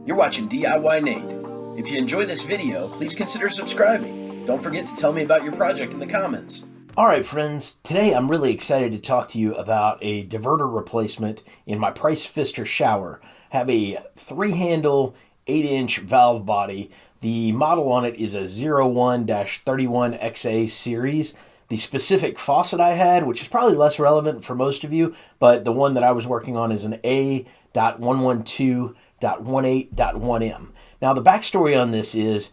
You're watching DIYNate. If you enjoy this video, please consider subscribing. Don't forget to tell me about your project in the comments. Alright friends, today I'm really excited to talk to you about a diverter replacement in my Price Pfister shower. I have a 3-handle 8-inch valve body. The model on it is a 01-31XA series. The specific faucet I had, which is probably less relevant for most of you, but the one that I was working on is an A.112.18.1M. Now the backstory on this is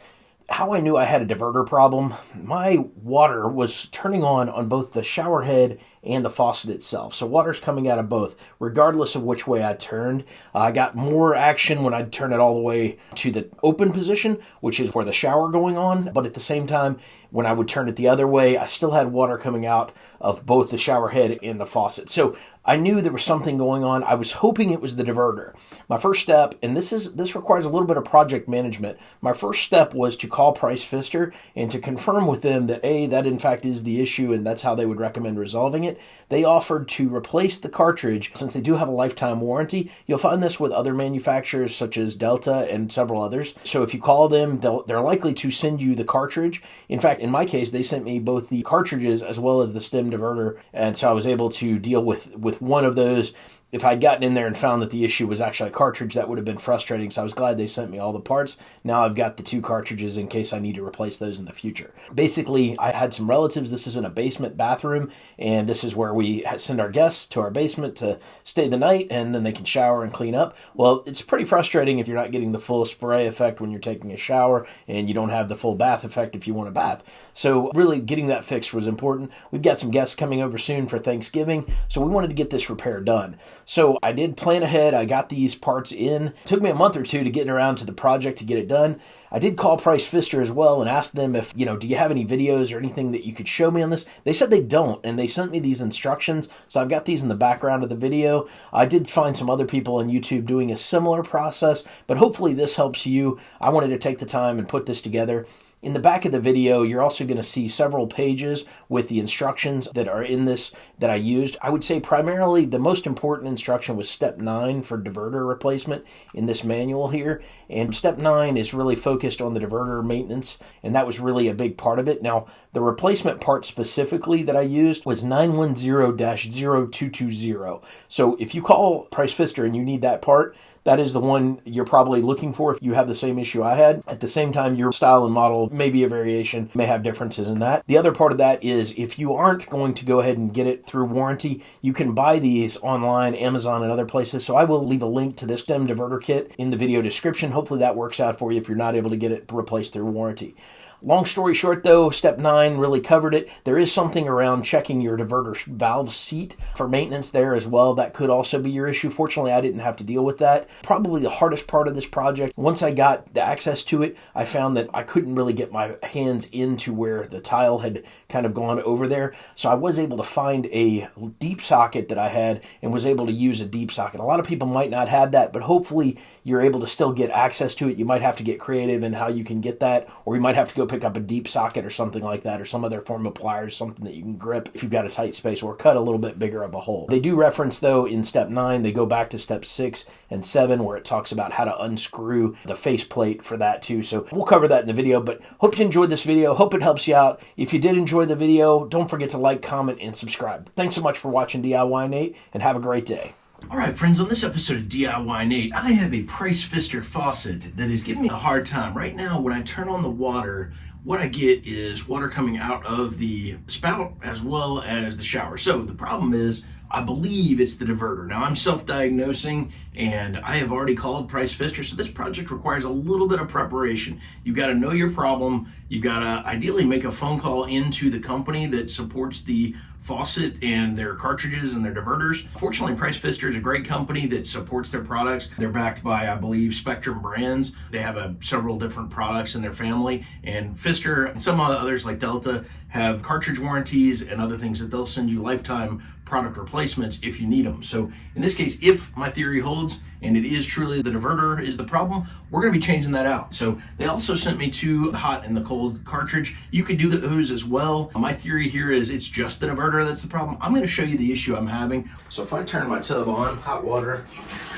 how I knew I had a diverter problem. My water was turning on both the shower head and the faucet itself. So water's coming out of both, regardless of which way I turned. I got more action when I'd turn it all the way to the open position, which is where the shower going on. But at the same time, when I would turn it the other way, I still had water coming out of both the shower head and the faucet. So I knew there was something going on. I was hoping it was the diverter. My first step, and this requires a little bit of project management. My first step was to call Price Pfister and to confirm with them that that in fact is the issue and that's how they would recommend resolving it. They offered to replace the cartridge. Since they do have a lifetime warranty, you'll find this with other manufacturers such as Delta and several others. So if you call them, they're likely to send you the cartridge. In fact, in my case, they sent me both the cartridges as well as the stem diverter, and so I was able to deal with one of those. If I'd gotten in there and found that the issue was actually a cartridge, that would have been frustrating, so I was glad they sent me all the parts. Now I've got the 2 cartridges in case I need to replace those in the future. Basically, I had some relatives. This is in a basement bathroom, and this is where we send our guests to our basement to stay the night, and then they can shower and clean up. Well, it's pretty frustrating if you're not getting the full spray effect when you're taking a shower, and you don't have the full bath effect if you want a bath. So really getting that fixed was important. We've got some guests coming over soon for Thanksgiving, so we wanted to get this repair done. So I did plan ahead. I got these parts in. It took me a month or 2 to get around to the project to get it done. I did call Price Pfister as well and asked them if, do you have any videos or anything that you could show me on this? They said they don't, and they sent me these instructions. So I've got these in the background of the video. I did find some other people on YouTube doing a similar process, but hopefully this helps you. I wanted to take the time and put this together. In the back of the video, you're also going to see several pages with the instructions that are in this that I used. I would say primarily the most important instruction was step 9 for diverter replacement in this manual here. And step 9 is really focused on the diverter maintenance, and that was really a big part of it. Now, the replacement part specifically that I used was 910-0220. So if you call Price Pfister and you need that part, that is the one you're probably looking for if you have the same issue I had. At the same time, your style and model may be a variation, may have differences in that. The other part of that is if you aren't going to go ahead and get it through warranty, you can buy these online, Amazon and other places. So I will leave a link to this stem diverter kit in the video description. Hopefully that works out for you if you're not able to get it replaced through warranty. Long story short though, step 9 really covered it. There is something around checking your diverter valve seat for maintenance there as well. That could also be your issue. Fortunately, I didn't have to deal with that. Probably the hardest part of this project. Once I got the access to it, I found that I couldn't really get my hands into where the tile had kind of gone over there. So I was able to find a deep socket that I had and was able to use a deep socket. A lot of people might not have that, but hopefully you're able to still get access to it. You might have to get creative in how you can get that, or you might have to go pick up a deep socket or something like that, or some other form of pliers, something that you can grip if you've got a tight space, or cut a little bit bigger of a hole. They do reference though in step 9, they go back to step 6 and 7 where it talks about how to unscrew the faceplate for that too. So we'll cover that in the video, but hope you enjoyed this video. Hope it helps you out. If you did enjoy the video, don't forget to like, comment, and subscribe. Thanks so much for watching DIYNate, and have a great day. Alright friends, on this episode of DIYNate, I have a Price Pfister faucet that is giving me a hard time. Right now, when I turn on the water, what I get is water coming out of the spout as well as the shower. So the problem is, I believe it's the diverter. Now I'm self-diagnosing and I have already called Price Pfister, so this project requires a little bit of preparation. You've got to know your problem. You've got to ideally make a phone call into the company that supports the faucet and their cartridges and their diverters. Fortunately, Price Pfister is a great company that supports their products. They're backed by, I believe, Spectrum Brands. They have several different products in their family, and Pfister and some others like Delta have cartridge warranties and other things that they'll send you lifetime product replacements if you need them. So in this case, if my theory holds and it is truly the diverter is the problem, we're going to be changing that out. So they also sent me 2 hot and the cold cartridge. You could do those as well. My theory here is it's just the diverter that's the problem. I'm going to show you the issue I'm having. So if I turn my tub on, hot water,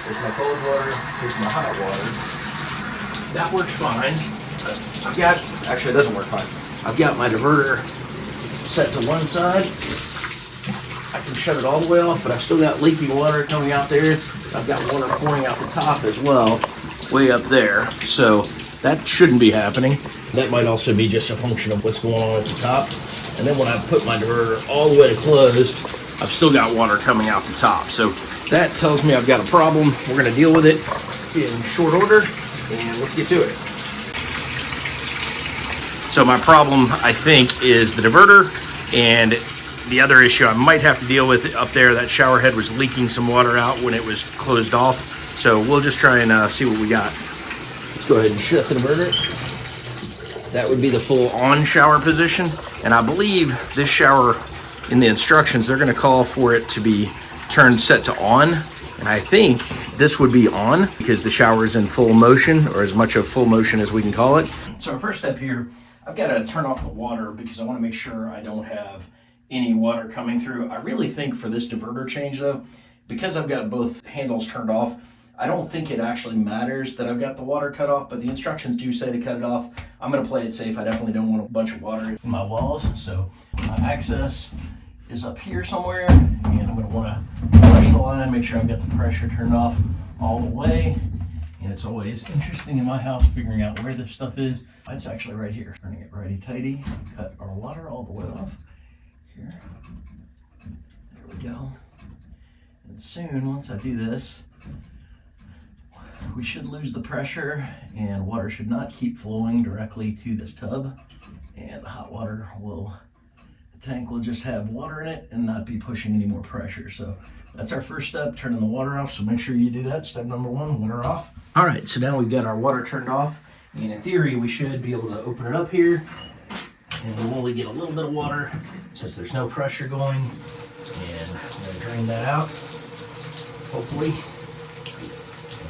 there's my cold water, there's my hot water. that works fine. I've got, actually it doesn't work fine. I've got my diverter set to one side. I can shut it all the way off, but I've still got leaky water coming out there. I've got water pouring out the top as well, way up there. So that shouldn't be happening. That might also be just a function of what's going on at the top. And then when I put my diverter all the way to closed, I've still got water coming out the top. So that tells me I've got a problem. We're gonna deal with it in short order, and let's get to it. So my problem, I think, is the diverter, and the other issue I might have to deal with up there, that shower head was leaking some water out when it was closed off. So we'll just try and see what we got. Let's go ahead and shut the diverter. That would be the full on shower position. And I believe this shower, in the instructions, they're gonna call for it to be turned set to on. And I think this would be on because the shower is in full motion, or as much of full motion as we can call it. So our first step here, I've got to turn off the water because I want to make sure I don't have any water coming through. I really think for this diverter change though, because I've got both handles turned off, I don't think it actually matters that I've got the water cut off, but the instructions do say to cut it off. I'm going to play it safe. I definitely don't want a bunch of water in my walls. So my access is up here somewhere, and I'm going to want to flush the line, make sure I've got the pressure turned off all the way. And it's always interesting in my house figuring out where this stuff is. It's actually right here. Turning it righty-tighty, cut our water all the way off. Here. There we go. And soon, once I do this, we should lose the pressure and water should not keep flowing directly to this tub. And the hot water will, the tank will just have water in it and not be pushing any more pressure. So that's our first step, turning the water off. So make sure you do that. Step number one, water off. All right, so now we've got our water turned off. And in theory, we should be able to open it up here. And we'll only get a little bit of water since there's no pressure going. And I'm gonna drain that out, hopefully.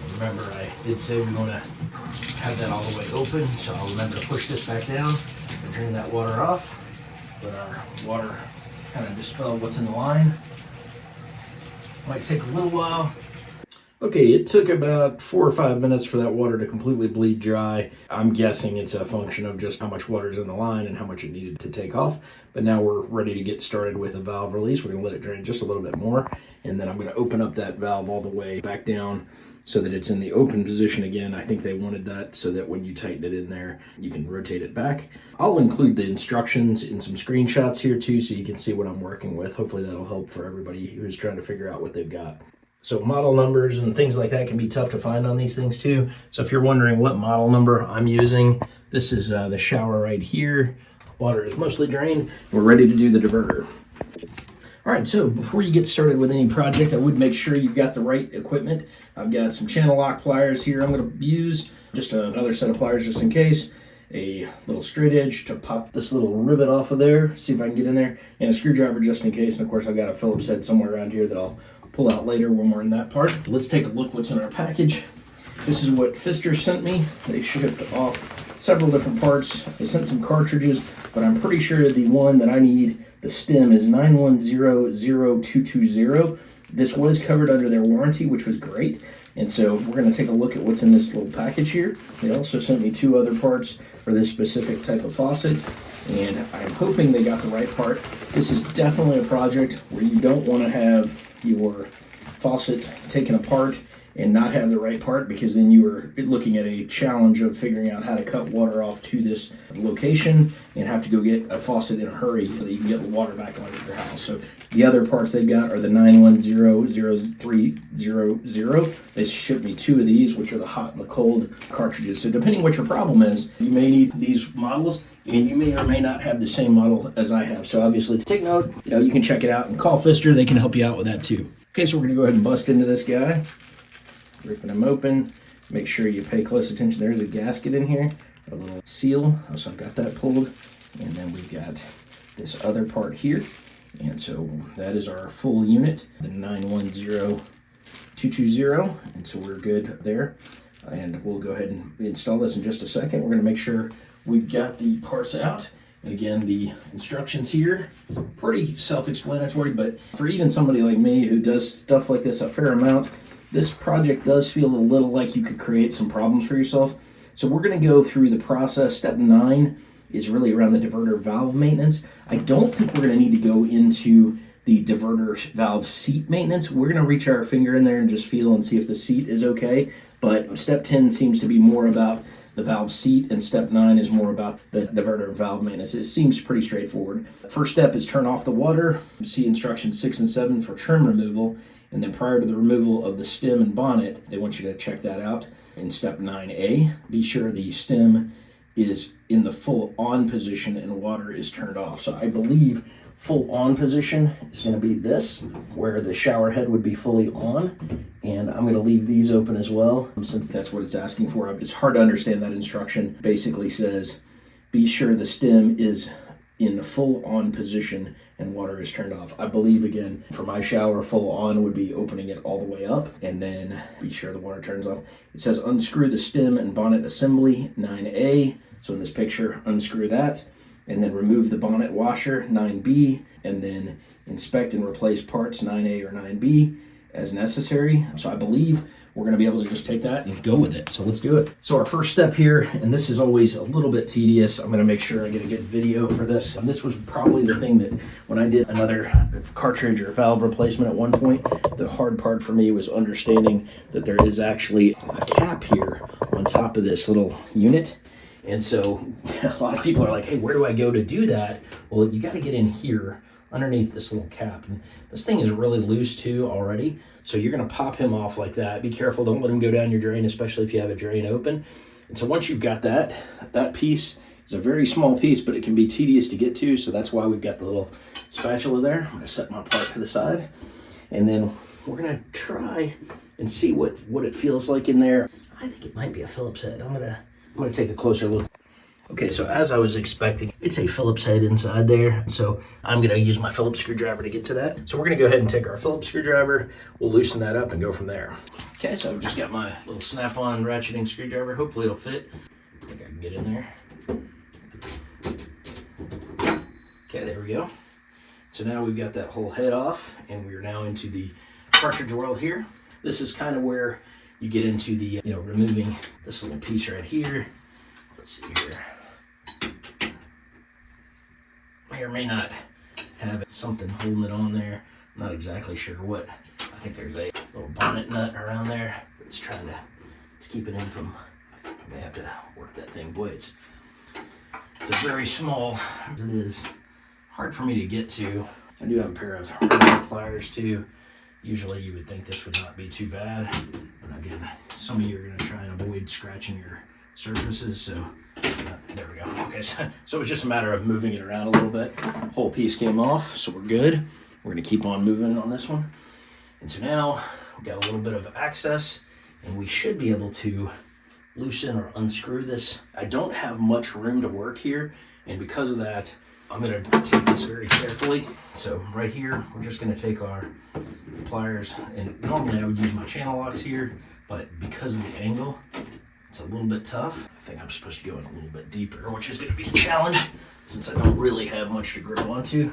And remember, I did say we want to have that all the way open, so I'll remember to push this back down and drain that water off. Let our water kind of dispel what's in the line. Might take a little while. Okay, it took about 4 or 5 minutes for that water to completely bleed dry. I'm guessing it's a function of just how much water is in the line and how much it needed to take off. But now we're ready to get started with a valve release. We're going to let it drain just a little bit more, and then I'm going to open up that valve all the way back down so that it's in the open position again. I think they wanted that so that when you tighten it in there, you can rotate it back. I'll include the instructions in some screenshots here too so you can see what I'm working with. Hopefully that'll help for everybody who's trying to figure out what they've got. So model numbers and things like that can be tough to find on these things too. So if you're wondering what model number I'm using, this is the shower right here. Water is mostly drained. We're ready to do the diverter. All right, so before you get started with any project, I would make sure you've got the right equipment. I've got some channel lock pliers here I'm going to use, just another set of pliers just in case, a little straight edge to pop this little rivet off of there, see if I can get in there, and a screwdriver just in case, and of course I've got a Phillips head somewhere around here that I'll pull out later when we're in that part. Let's take a look what's in our package. This is what Pfister sent me. They shipped off several different parts. They sent some cartridges, but I'm pretty sure the one that I need, the stem, is 9100220. This was covered under their warranty, which was great. And so we're going to take a look at what's in this little package here. They also sent me 2 other parts for this specific type of faucet, and I'm hoping they got the right part. This is definitely a project where you don't want to have your faucet taken apart and not have the right part, because then you are looking at a challenge of figuring out how to cut water off to this location and have to go get a faucet in a hurry so that you can get the water back onto your house. So the other parts they've got are the 9100300. They shipped me 2 of these, which are the hot and the cold cartridges. So depending what your problem is, you may need these models, and you may or may not have the same model as I have. So obviously take note, you can check it out and call Pfister. They can help you out with that too. Okay, so we're gonna go ahead and bust into this guy. Ripping them open. Make sure you pay close attention. There's a gasket in here, a little seal. So I've got that pulled. And then we've got this other part here. And so that is our full unit, the 910220. And so we're good there. And we'll go ahead and install this in just a second. We're going to make sure we've got the parts out. And again, the instructions here, pretty self-explanatory, but for even somebody like me who does stuff like this a fair amount, this project does feel a little like you could create some problems for yourself. So we're going to go through the process. Step 9 is really around the diverter valve maintenance. I don't think we're going to need to go into the diverter valve seat maintenance. We're going to reach our finger in there and just feel and see if the seat is okay. But step 10 seems to be more about the valve seat, and step 9 is more about the diverter valve maintenance. It seems pretty straightforward. First step is turn off the water. See instructions 6 and 7 for trim removal. And then prior to the removal of the stem and bonnet, they want you to check that out. In step 9A, be sure the stem is in the full on position and water is turned off. So I believe full on position is going to be this, where the shower head would be fully on. And I'm going to leave these open as well, since that's what it's asking for. It's hard to understand that instruction. Basically says, be sure the stem is in the full on position and water is turned off. I believe, again, for my shower, full on would be opening it all the way up, and then be sure the water turns off. It says unscrew the stem and bonnet assembly, 9A. So in this picture, unscrew that, and then remove the bonnet washer, 9B, and then inspect and replace parts, 9A or 9B, as necessary. So I believe we're going to be able to just take that and go with it. So let's do it. So our first step here, and this is always a little bit tedious. I'm going to make sure I get a good video for this. And this was probably the thing that when I did another cartridge or valve replacement at one point, the hard part for me was understanding that there is actually a cap here on top of this little unit. And so a lot of people are like, hey, where do I go to do that? Well, you got to get in here underneath this little cap. And this thing is really loose too already. So you're going to pop him off like that. Be careful. Don't let him go down your drain, especially if you have a drain open. And so once you've got that piece is a very small piece, but it can be tedious to get to. So that's why we've got the little spatula there. I'm going to set my part to the side. And then we're going to try and see what it feels like in there. I think it might be a Phillips head. I'm going to take a closer look. Okay, so as I was expecting, it's a Phillips head inside there. So I'm going to use my Phillips screwdriver to get to that. So we're going to go ahead and take our Phillips screwdriver. We'll loosen that up and go from there. Okay, so I've just got my little snap-on ratcheting screwdriver. Hopefully it'll fit. I think I can get in there. Okay, there we go. So now we've got that whole head off, and we're now into the cartridge world here. This is kind of where you get into the, removing this little piece right here. Let's see here. May or may not have something holding it on there. I'm not exactly sure what. I think there's a little bonnet nut around there. It's keeping him from, I may have to work that thing. Boy, it's a very small, it is hard for me to get to. I do have a pair of rubber pliers too. Usually you would think this would not be too bad, but again, some of you are going to try and avoid scratching your surfaces, so there we go. Okay, so it's just a matter of moving it around a little bit. Whole piece came off, so we're good. We're going to keep on moving on this one. And so now we've got a little bit of access, and we should be able to loosen or unscrew this. I don't have much room to work here, and because of that, I'm going to take this very carefully. So right here, we're just going to take our pliers, and normally I would use my channel locks here, but because of the angle, it's a little bit tough. I think I'm supposed to go in a little bit deeper, which is going to be a challenge since I don't really have much to grip onto.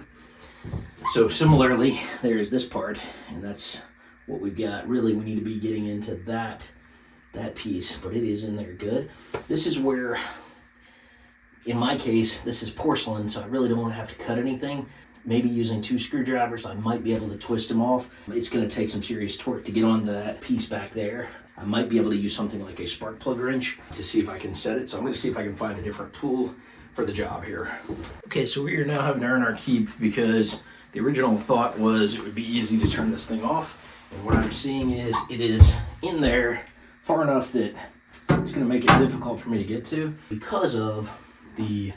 So similarly, there's this part, and that's what we've got. Really, we need to be getting into that piece, but it is in there good. This is where, in my case, this is porcelain, so I really don't want to have to cut anything. Maybe using 2 screwdrivers, I might be able to twist them off. It's going to take some serious torque to get onto that piece back there. I might be able to use something like a spark plug wrench to see if I can set it. So I'm going to see if I can find a different tool for the job here. Okay, so we are now having to earn our keep because the original thought was it would be easy to turn this thing off. And what I'm seeing is it is in there far enough that it's going to make it difficult for me to get to because of the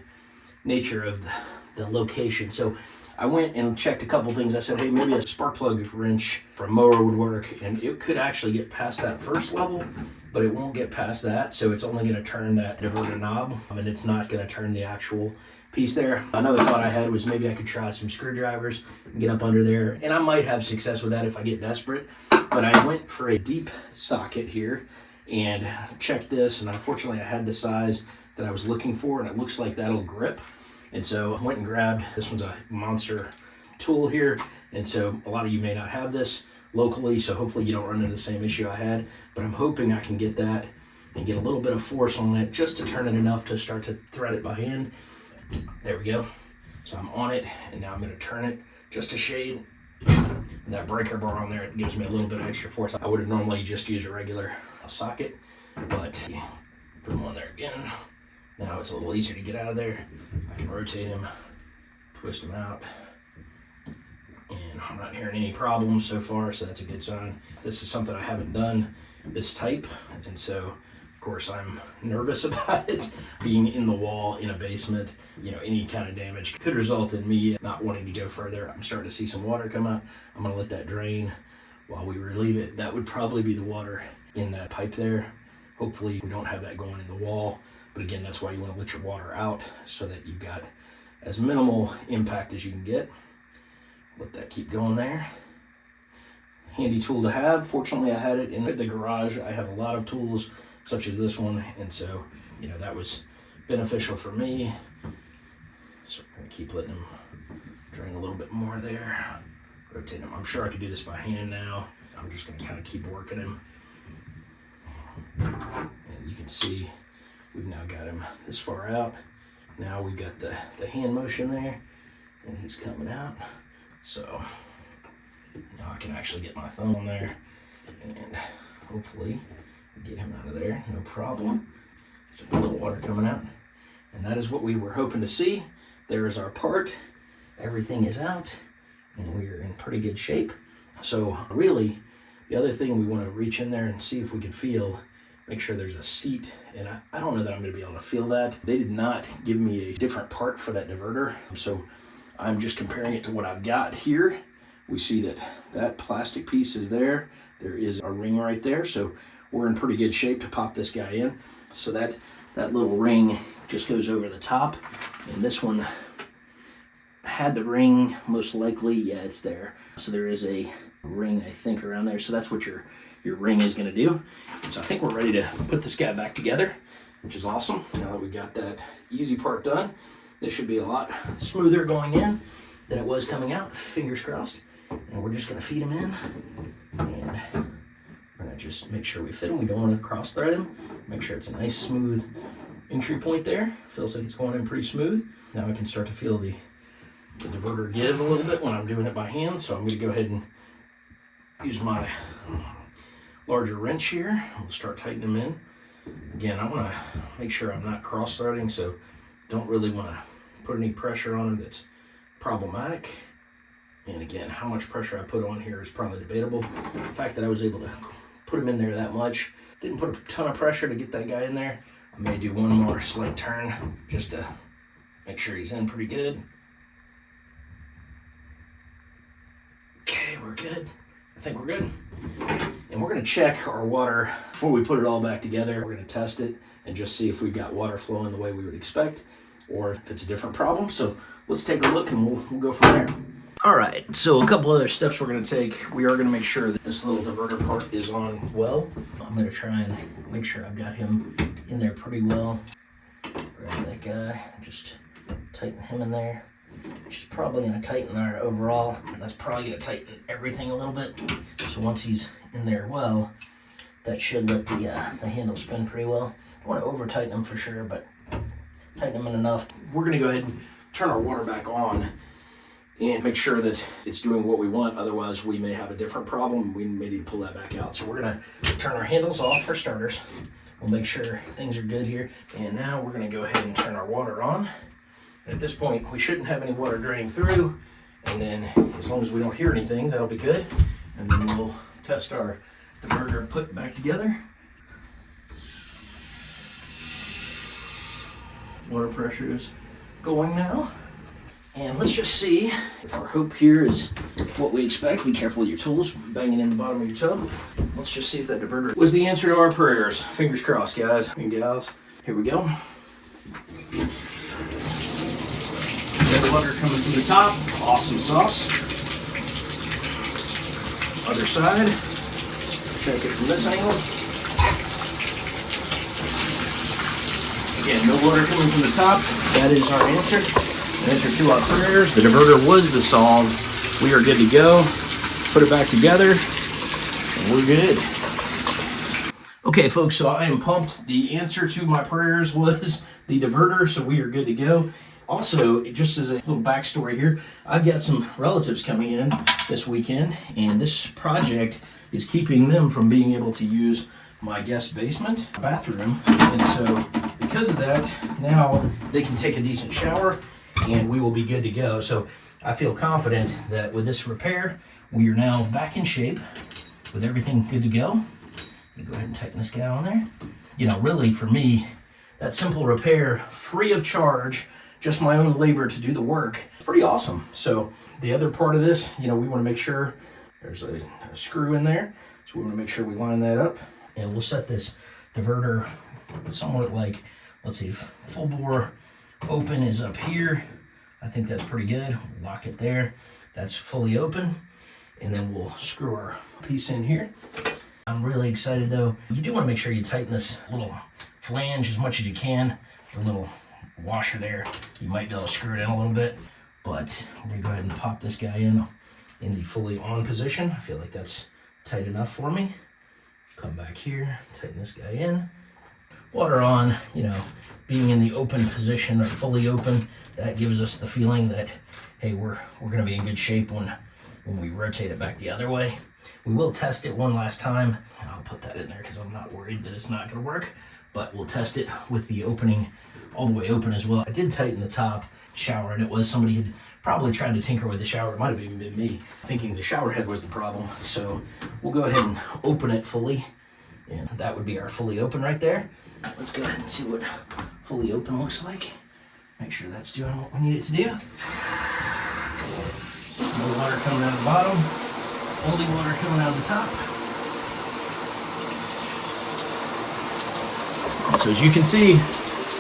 nature of the location. So I went and checked a couple things. I said, hey, maybe a spark plug wrench from a mower would work, and it could actually get past that first level, but it won't get past that, so it's only going to turn that diverter knob, and it's not going to turn the actual piece there. Another thought I had was maybe I could try some screwdrivers and get up under there, and I might have success with that if I get desperate, but I went for a deep socket here and checked this, and unfortunately I had the size that I was looking for, and it looks like that'll grip. And so I went and grabbed, this one's a monster tool here, and so a lot of you may not have this locally, so hopefully you don't run into the same issue I had, but I'm hoping I can get that and get a little bit of force on it just to turn it enough to start to thread it by hand. There we go. So I'm on it, and now I'm going to turn it just a shade. That breaker bar on there, it gives me a little bit of extra force. I would have normally just used a regular socket, but put them on there again. Now it's a little easier to get out of there. I can rotate him, twist him out, and I'm not hearing any problems so far, so that's a good sign. This is something I haven't done this type, and so of course I'm nervous about it. Being in the wall in a basement, you know, any kind of damage could result in me not wanting to go further. I'm starting to see some water come out. I'm gonna let that drain while we relieve it. That would probably be the water in that pipe there. Hopefully we don't have that going in the wall, but again, that's why you want to let your water out so that you've got as minimal impact as you can get. Let that keep going there. Handy tool to have. Fortunately, I had it in the garage. I have a lot of tools such as this one, and so, you know, that was beneficial for me. So I'm going to keep letting him drain a little bit more there. Rotate him. I'm sure I could do this by hand now. I'm just going to kind of keep working him. And you can see we've now got him this far out. Now we've got the hand motion there, and he's coming out. So now I can actually get my thumb on there and hopefully get him out of there, no problem. So a little water coming out. And that is what we were hoping to see. There is our part. Everything is out, and we are in pretty good shape. So really, the other thing we want to reach in there and see if we can feel, make sure there's a seat, and I don't know that I'm going to be able to feel that. They did not give me a different part for that diverter, so I'm just comparing it to what I've got here. We see that that plastic piece is there. There is a ring right there, so we're in pretty good shape to pop this guy in. So that little ring just goes over the top, and this one had the ring most likely. Yeah, it's there. So there is a ring, I think, around there. So that's what your ring is going to do. And so I think we're ready to put this guy back together, which is awesome. Now that we got that easy part done, this should be a lot smoother going in than it was coming out. Fingers crossed. And we're just going to feed him in, and we're going to just make sure we fit him. We don't want to cross thread him. Make sure it's a nice smooth entry point there. Feels like it's going in pretty smooth. Now I can start to feel the diverter give a little bit when I'm doing it by hand. So I'm going to go ahead and use my larger wrench here. We'll start tightening them in. Again, I want to make sure I'm not cross threading, so don't really want to put any pressure on it that's problematic. And again, how much pressure I put on here is probably debatable. The fact that I was able to put him in there that much, didn't put a ton of pressure to get that guy in there. I may do one more slight turn just to make sure he's in pretty good. Okay, we're good. I think we're good. And we're going to check our water before we put it all back together. We're going to test it and just see if we've got water flowing the way we would expect, or if it's a different problem. So let's take a look, and we'll go from there. All right, so a couple other steps we're going to take. We are going to make sure that this little diverter part is on well. I'm going to try and make sure I've got him in there pretty well. Grab that guy, just tighten him in there, which is probably going to tighten our overall, and that's probably going to tighten everything a little bit. So once he's in there well, that should let the handle spin pretty well. I want to over tighten him for sure, but tighten him in enough. We're going to go ahead and turn our water back on and make sure that it's doing what we want. Otherwise, we may have a different problem. We may need to pull that back out. So we're going to turn our handles off for starters. We'll make sure things are good here. And now we're going to go ahead and turn our water on. And at this point, we shouldn't have any water draining through. And then as long as we don't hear anything, that'll be good. And then we'll test our diverter put back together. Water pressure is going now. And let's just see if our hope here is what we expect. Be careful with your tools, banging in the bottom of your tub. Let's just see if that diverter was the answer to our prayers. Fingers crossed, guys and gals. Here we go. Red water coming from the top. Awesome sauce. Other side. Check it from this angle. Again, no water coming from the top. That is our answer. Answer to our prayers. The diverter was the solve. We are good to go. Put it back together, and we're good. Okay. Okay, folks, so I am pumped. The answer to my prayers was the diverter, so we are good to go. Also, just as a little backstory here, I've got some relatives coming in this weekend, and this project is keeping them from being able to use my guest basement bathroom. And so because of that, now they can take a decent shower and we will be good to go. So I feel confident that with this repair, we are now back in shape with everything good to go. Go ahead and tighten this guy on there. You know, really for me, that simple repair, free of charge, just my own labor to do the work, it's pretty awesome. So the other part of this, you know, we want to make sure there's a screw in there. So we want to make sure we line that up, and we'll set this diverter somewhat like, let's see, if full bore open is up here. I think that's pretty good. We'll lock it there. That's fully open. And then we'll screw our piece in here. I'm really excited though. You do want to make sure you tighten this little flange as much as you can. The little washer there, you might be able to screw it in a little bit, but we're gonna go ahead and pop this guy in the fully on position. I feel like that's tight enough for me. Come back here, tighten this guy in. Water on, you know, being in the open position or fully open, that gives us the feeling that, hey, we're gonna be in good shape when we rotate it back the other way. We will test it one last time, and I'll put that in there because I'm not worried that it's not going to work, but we'll test it with the opening all the way open as well. I did tighten the top shower, and it was somebody had probably tried to tinker with the shower. It might have even been me, thinking the shower head was the problem. So we'll go ahead and open it fully, and that would be our fully open right there. Let's go ahead and see what fully open looks like. Make sure that's doing what we need it to do. No water coming out of the bottom. Only water coming out of the top. And so as you can see,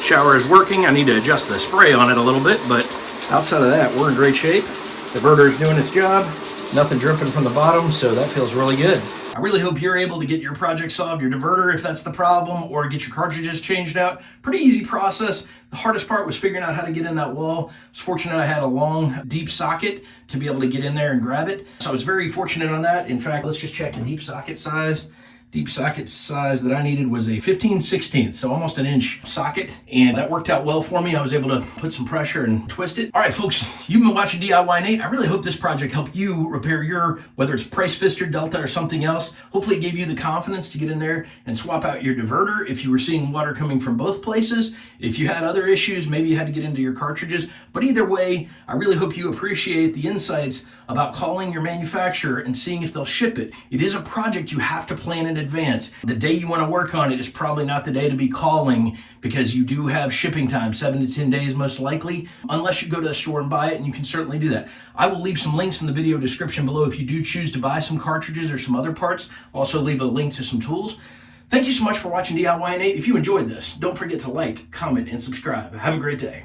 shower is working. I need to adjust the spray on it a little bit, but outside of that, we're in great shape. The diverter is doing its job. Nothing dripping from the bottom, so that feels really good. I really hope you're able to get your project solved, your diverter if that's the problem, or get your cartridges changed out. Pretty easy process. The hardest part was figuring out how to get in that wall. I was fortunate I had a long, deep socket to be able to get in there and grab it. So I was very fortunate on that. In fact, let's just check the deep socket size. Deep socket size that I needed was a 15/16, so almost an inch socket, and that worked out well for me. I was able to put some pressure and twist it. All right, folks, you've been watching DIYNate. I really hope this project helped you repair your, whether it's Price Pfister, Delta, or something else. Hopefully it gave you the confidence to get in there and swap out your diverter if you were seeing water coming from both places. If you had other issues, maybe you had to get into your cartridges. But either way, I really hope you appreciate the insights about calling your manufacturer and seeing if they'll ship it. It is a project you have to plan in advance. The day you want to work on it is probably not the day to be calling, because you do have shipping time, 7 to 10 days most likely, unless you go to the store and buy it, and you can certainly do that. I will leave some links in the video description below if you do choose to buy some cartridges or some other parts. I'll also leave a link to some tools. Thank you so much for watching DIYNate. If you enjoyed this, don't forget to like, comment, and subscribe. Have a great day.